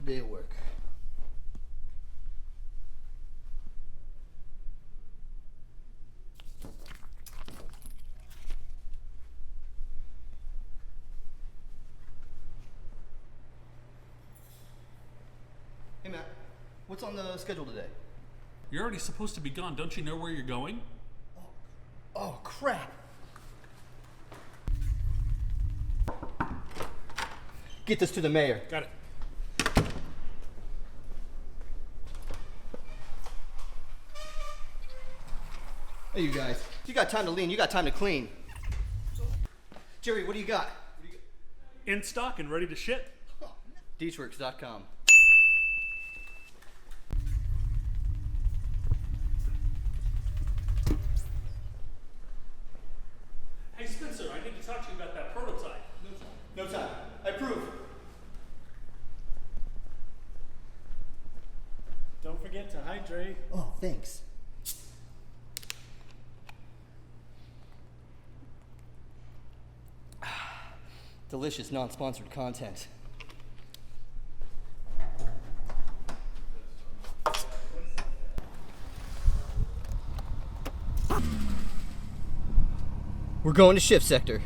day of work. Hey Matt, what's on the schedule today? You're already supposed to be gone. Don't you know where you're going? Oh crap! Get this to the mayor. Got it. Hey you guys, you got time to lean, you got time to clean. Jerry, what do you got? In stock and ready to ship. Dietzworks.com. Hey Spencer, I need to talk to you about that prototype. No time. I approve. Don't forget to hydrate. Oh, thanks. Delicious non-sponsored content. We're going to shift sector.